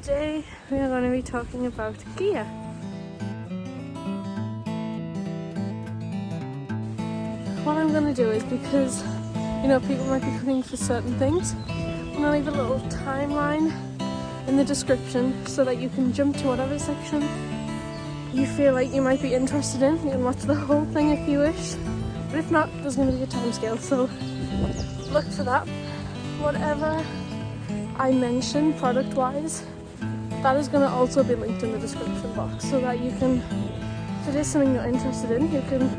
today we are going to be talking about gear. What I'm going to do is, because people might be looking for certain things, I'm going to leave a little timeline in the description so that you can jump to whatever section you feel like you might be interested in. You can watch the whole thing if you wish, but if not, there's going to be a time scale, so look for that. Whatever I mention product wise, that is going to also be linked in the description box, so that you can, if it is something you're interested in, you can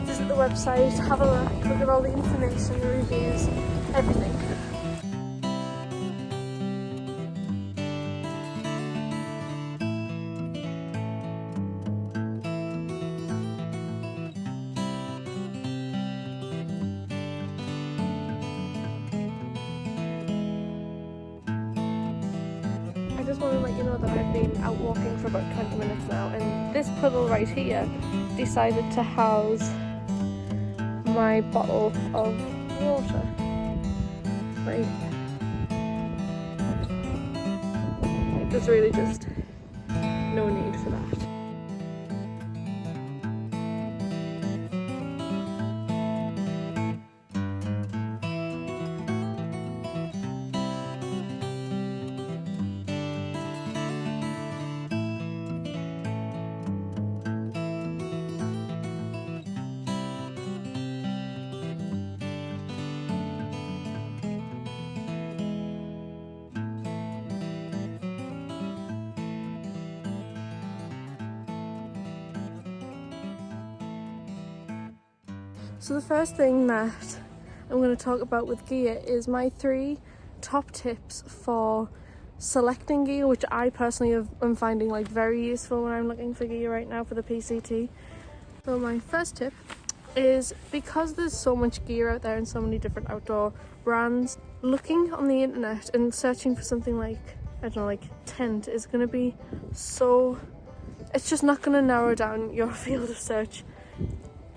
visit the website, have a look at all the information, the reviews, everything. I just want to let you know that I've been out walking for about 20 minutes now, and this puddle right here decided to house my bottle of water. There's really just no need for that. So the first thing that I'm going to talk about with gear is my 3 top tips for selecting gear, which I personally am finding very useful when I'm looking for gear right now for the PCT. So my first tip is, because there's so much gear out there and so many different outdoor brands, looking on the internet and searching for something like tent is going to be it's just not going to narrow down your field of search.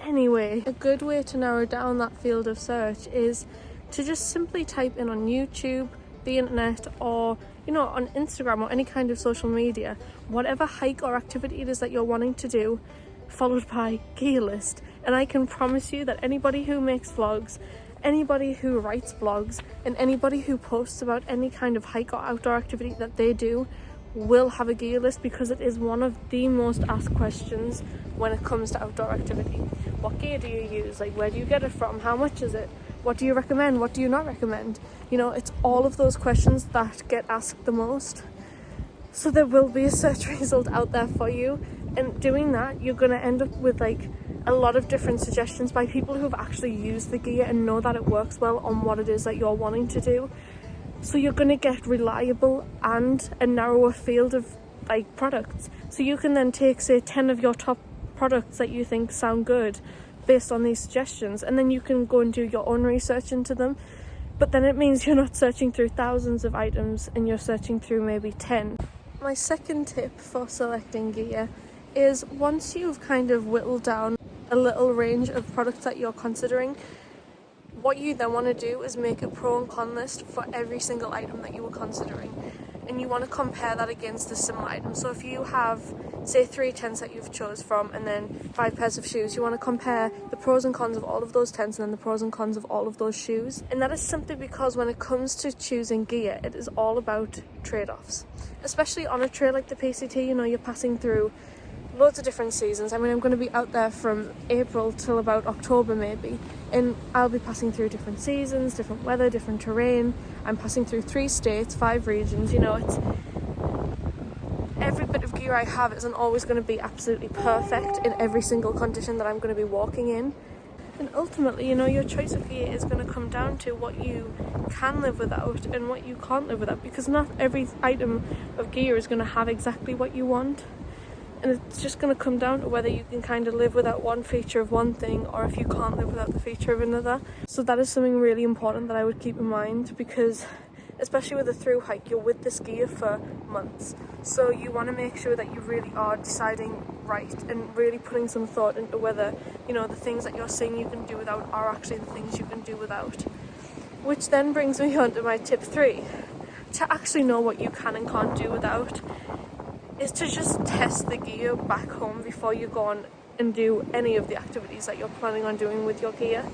Anyway, a good way to narrow down that field of search is to just simply type in on YouTube, the internet, or on Instagram or any kind of social media, whatever hike or activity it is that you're wanting to do, followed by gear list. And I can promise you that anybody who makes vlogs, anybody who writes blogs, and anybody who posts about any kind of hike or outdoor activity that they do will have a gear list, because it is one of the most asked questions when it comes to outdoor activity. What gear do you use? Where do you get it from? How much is it? What do you recommend? What do you not recommend? It's all of those questions that get asked the most. So there will be a search result out there for you, and doing that, you're going to end up with a lot of different suggestions by people who have actually used the gear and know that it works well on what it is that you're wanting to do. So you're going to get reliable and a narrower field of products. So you can then take, say, 10 of your top products that you think sound good based on these suggestions, and then you can go and do your own research into them. But then it means you're not searching through thousands of items and you're searching through maybe 10. My second tip for selecting gear is, once you've kind of whittled down a little range of products that you're considering, what you then want to do is make a pro and con list for every single item that you were considering, and you want to compare that against the similar items. So if you have, say, 3 tents that you've chose from and then 5 pairs of shoes, you want to compare the pros and cons of all of those tents and then the pros and cons of all of those shoes. And that is simply because when it comes to choosing gear, it is all about trade-offs, especially on a trail like the PCT. You're passing through loads of different seasons. I'm going to be out there from April till about October maybe, and I'll be passing through different seasons, different weather, different terrain. I'm passing through 3 states, 5 regions. It's every bit of gear I have isn't always going to be absolutely perfect in every single condition that I'm going to be walking in. And ultimately, your choice of gear is going to come down to what you can live without and what you can't live without, because not every item of gear is going to have exactly what you want. And it's just going to come down to whether you can kind of live without one feature of one thing, or if you can't live without the feature of another. So that is something really important that I would keep in mind, because especially with a through hike, you're with this gear for months. So you want to make sure that you really are deciding right and really putting some thought into whether, the things that you're saying you can do without are actually the things you can do without. Which then brings me on to my tip 3. to actually know what you can and can't do without is to just test the gear back home before you go on and do any of the activities that you're planning on doing with your gear.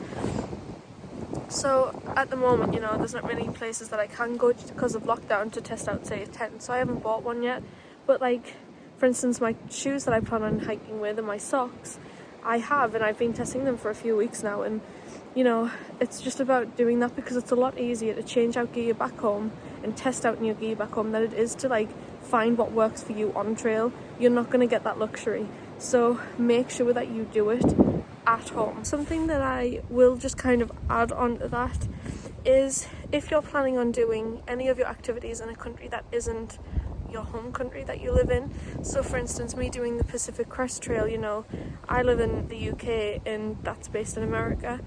So at the moment, you know, there's not many places that I can go because of lockdown to test out, say, a tent, so I haven't bought one yet. But like, for instance, my shoes that I plan on hiking with and my socks, I have, and I've been testing them for a few weeks now, and you know, it's just about doing that because it's a lot easier to change out gear back home and test out new gear back home than it is to like find what works for you on trail. You're not going to get that luxury, so make sure that you do it at home. Something that I will just kind of add on to that is if you're planning on doing any of your activities in a country that isn't your home country that you live in, so for instance me doing the Pacific Crest Trail, you know, I live in the UK and that's based in America,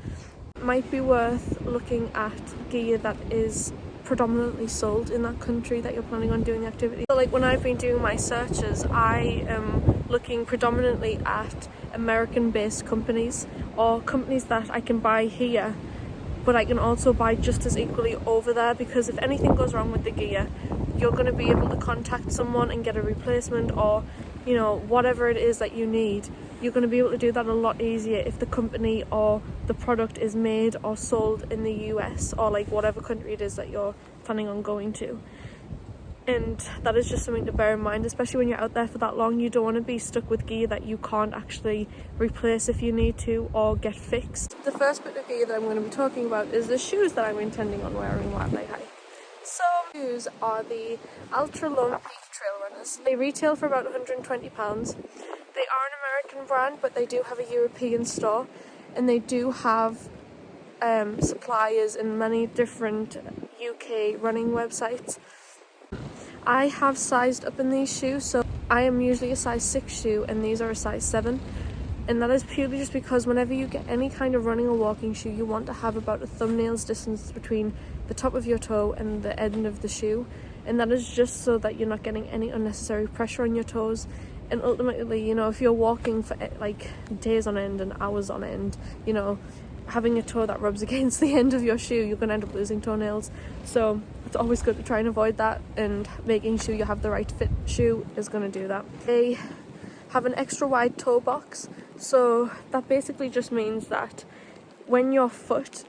might be worth looking at gear that is predominantly sold in that country that you're planning on doing the activity. So like when I've been doing my searches, I am looking predominantly at American based companies or companies that I can buy here but I can also buy just as equally over there, because if anything goes wrong with the gear, you're going to be able to contact someone and get a replacement, or you know, whatever it is that you need. You're going to be able to do that a lot easier if the company or the product is made or sold in the US or like whatever country it is that you're planning on going to. And that is just something to bear in mind, especially when you're out there for that long. You don't want to be stuck with gear that you can't actually replace if you need to or get fixed. The first bit of gear that I'm going to be talking about is the shoes that I'm intending on wearing while I hike. So shoes are the Altra Lone Peak Trail Runners. They retail for about £120. They are an American brand, but they do have a European store, and they do have suppliers in many different UK running websites. I have sized up in these shoes, so I am usually a size 6 shoe and these are a size 7, and that is purely just because whenever you get any kind of running or walking shoe, you want to have about a thumbnail's distance between the top of your toe and the end of the shoe, and that is just so that you're not getting any unnecessary pressure on your toes. And ultimately, you know, if you're walking for like days on end and hours on end, you know, having a toe that rubs against the end of your shoe, you're going to end up losing toenails. So it's always good to try and avoid that, and making sure you have the right fit shoe is going to do that. They have an extra wide toe box, so that basically just means that when your foot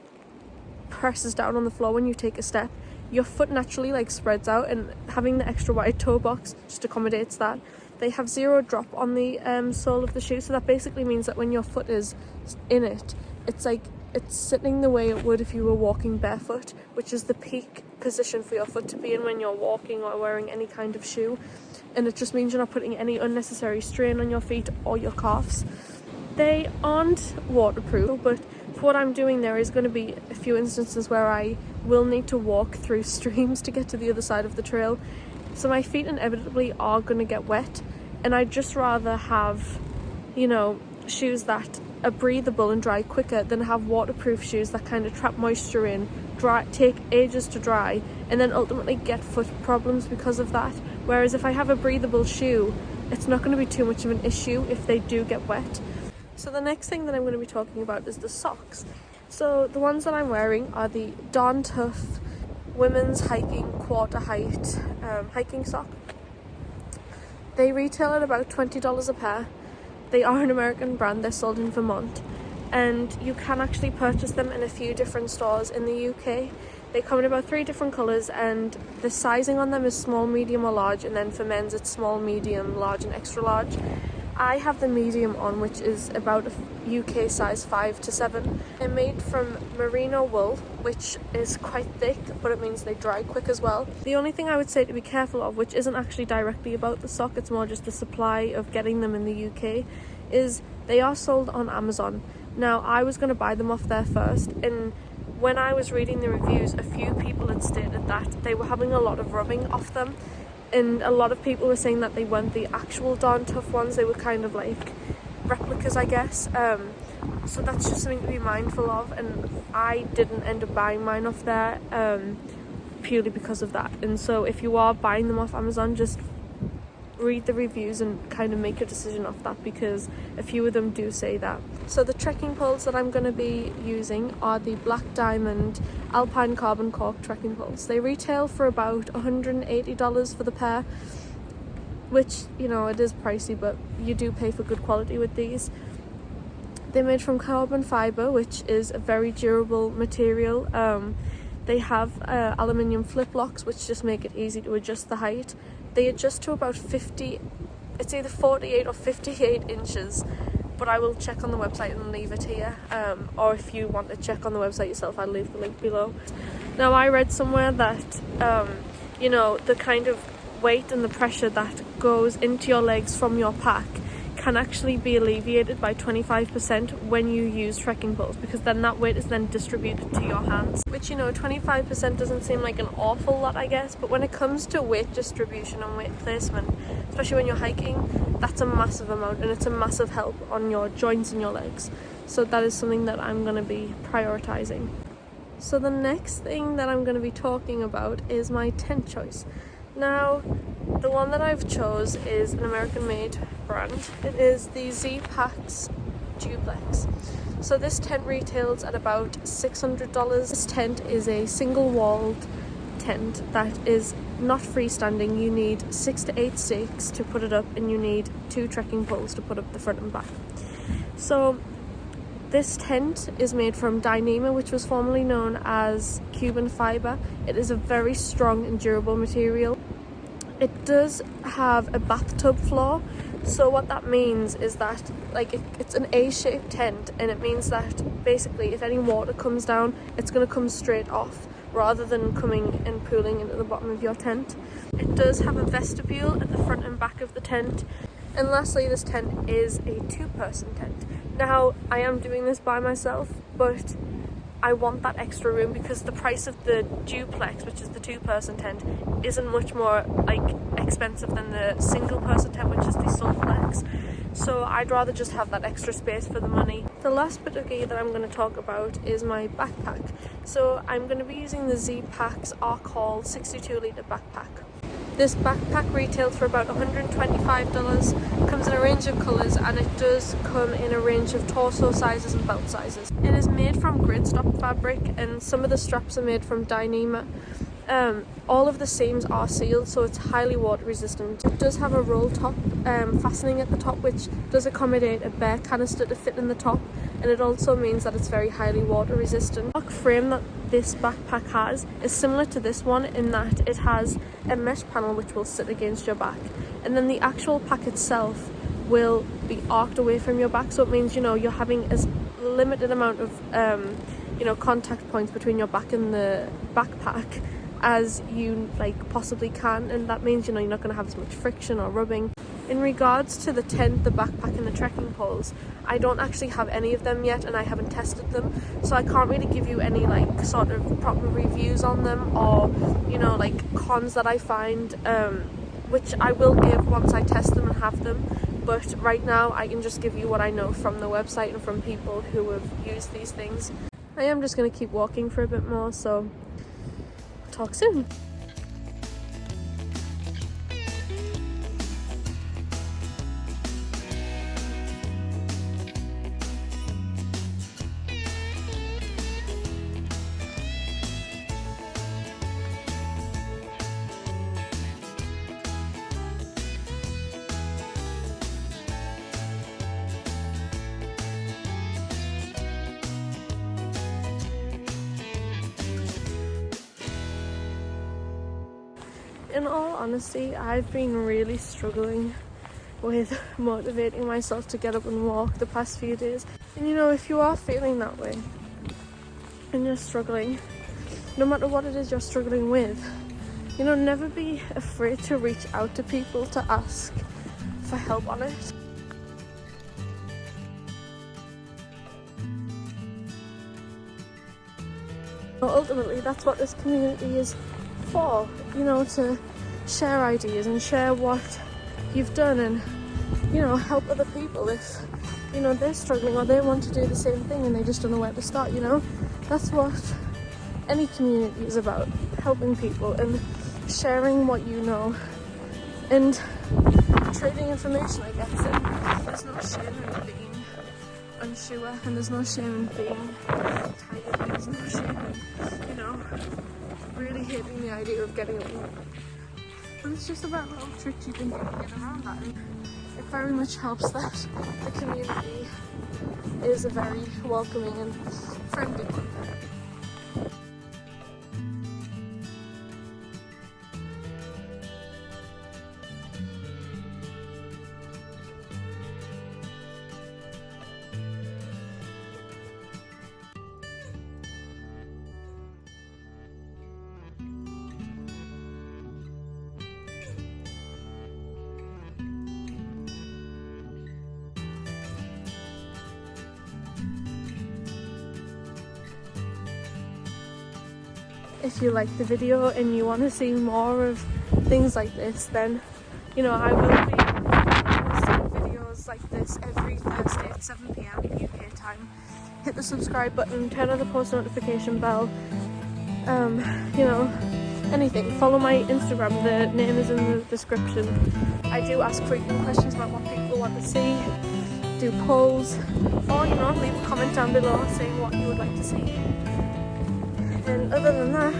presses down on the floor when you take a step, your foot naturally like spreads out, and having the extra wide toe box just accommodates that. They have zero drop on the sole of the shoe, so that basically means that when your foot is in it, it's like it's sitting the way it would if you were walking barefoot, which is the peak position for your foot to be in when you're walking or wearing any kind of shoe, and it just means you're not putting any unnecessary strain on your feet or your calves. They aren't waterproof, but for what I'm doing there is going to be a few instances where I will need to walk through streams to get to the other side of the trail, so my feet inevitably are going to get wet, and I'd just rather have, you know, shoes that are breathable and dry quicker than have waterproof shoes that kind of trap moisture in, take ages to dry, and then ultimately get foot problems because of that. Whereas if I have a breathable shoe, it's not going to be too much of an issue if they do get wet. So the next thing that I'm going to be talking about is the socks. So the ones that I'm wearing are the Darn Tough women's hiking quarter height hiking sock. They retail at about $20 a pair. They are an American brand, they're sold in Vermont, and you can actually purchase them in a few different stores in the UK. They come in about 3 different colours, and the sizing on them is small, medium or large, and then for men's it's small, medium, large and extra large. I have the medium on, which is about a UK size 5 to 7. They're made from merino wool, which is quite thick, but it means they dry quick as well. The only thing I would say to be careful of, which isn't actually directly about the sock, it's more just the supply of getting them in the UK, is they are sold on Amazon. Now, I was going to buy them off there first, and when I was reading the reviews, a few people had stated that they were having a lot of rubbing off them, and a lot of people were saying that they weren't the actual Darn Tough ones, they were kind of like replicas, I guess. So that's just something to be mindful of, and I didn't end up buying mine off there purely because of that. And so if you are buying them off Amazon, just read the reviews and kind of make a decision off that, because a few of them do say that. So the trekking poles that I'm going to be using are the Black Diamond Alpine Carbon Cork trekking poles. They retail for about $180 for the pair, which, you know, it is pricey, but you do pay for good quality with these. They're made from carbon fibre, which is a very durable material. They have aluminium flip locks, which just make it easy to adjust the height. They adjust to about 50, it's either 48 or 58 inches, but I will check on the website and leave it here. Or if you want to check on the website yourself, I'll leave the link below. Now, I read somewhere that, you know, the kind of weight and the pressure that goes into your legs from your pack can actually be alleviated by 25% when you use trekking poles, because then that weight is then distributed to your hands, which, you know, 25% doesn't seem like an awful lot, I guess, but when it comes to weight distribution and weight placement, especially when you're hiking, that's a massive amount, and it's a massive help on your joints and your legs. So that is something that I'm going to be prioritizing. So the next thing that I'm going to be talking about is my tent choice. Now, the one that I've chose is an American-made brand. It is the ZPacks Duplex. So this tent retails at about $600. This tent is a single-walled tent that is not freestanding. You need 6 to 8 stakes to put it up, and you need 2 trekking poles to put up the front and back. So this tent is made from Dyneema, which was formerly known as Cuban fibre. It is a very strong and durable material. It does have a bathtub floor, so what that means is that, like, it's an A-shaped tent, and it means that basically if any water comes down, it's going to come straight off rather than coming and pooling into the bottom of your tent. It does have a vestibule at the front and back of the tent. And lastly, this tent is a 2-person tent. Now, I am doing this by myself, but I want that extra room because the price of the Duplex, which is the 2-person tent, isn't much more expensive than the single-person tent, which is the Duplex. So I'd rather just have that extra space for the money. The last bit of gear that I'm going to talk about is my backpack. So I'm going to be using the ZPacks Arcall 62-litre backpack. This backpack retails for about $125, comes in a range of colours, and it does come in a range of torso sizes and belt sizes. It is made from gridstop fabric, and some of the straps are made from Dyneema. All of the seams are sealed, so it's highly water resistant. It does have a roll top fastening at the top, which does accommodate a bare canister to fit in the top, and it also means that it's very highly water resistant. The frame that this backpack has is similar to this one in that it has a mesh panel which will sit against your back, and then the actual pack itself will be arced away from your back, so it means, you know, you're having a limited amount of contact points between your back and the backpack as you possibly can, and that means, you know, you're not going to have as much friction or rubbing. In regards to the tent, the backpack and the trekking poles, I don't actually have any of them yet, and I haven't tested them, so I can't really give you any sort of proper reviews on them, or, you know, cons that I find, which I will give once I test them and have them. But right now I can just give you what I know from the website and from people who have used these things. I am just going to keep walking for a bit more, so talk soon. In all honesty, I've been really struggling with motivating myself to get up and walk the past few days. And you know, if you are feeling that way and you're struggling, no matter what it is you're struggling with, you know, never be afraid to reach out to people to ask for help on it. Ultimately, that's what this community is for, you know, to share ideas and share what you've done, and, you know, help other people if, you know, they're struggling or they want to do the same thing and they just don't know where to start. You know, that's what any community is about, helping people and sharing what you know and trading information, I guess. And there's no shame in being unsure, and there's no shame in being tired, and there's no shame in, you know, really hating the idea of getting up. And it's just about little tricks you can get around that. And it very much helps that the community is a very welcoming and friendly one. If you like the video and you want to see more of things like this, then, you know, I will be posting videos like this every Thursday at 7 PM UK time. Hit the subscribe button, turn on the post notification bell, you know, anything. Follow my Instagram, the name is in the description. I do ask frequent questions about what people want to see, do polls, or, you know, leave a comment down below saying what you would like to see. And other than that,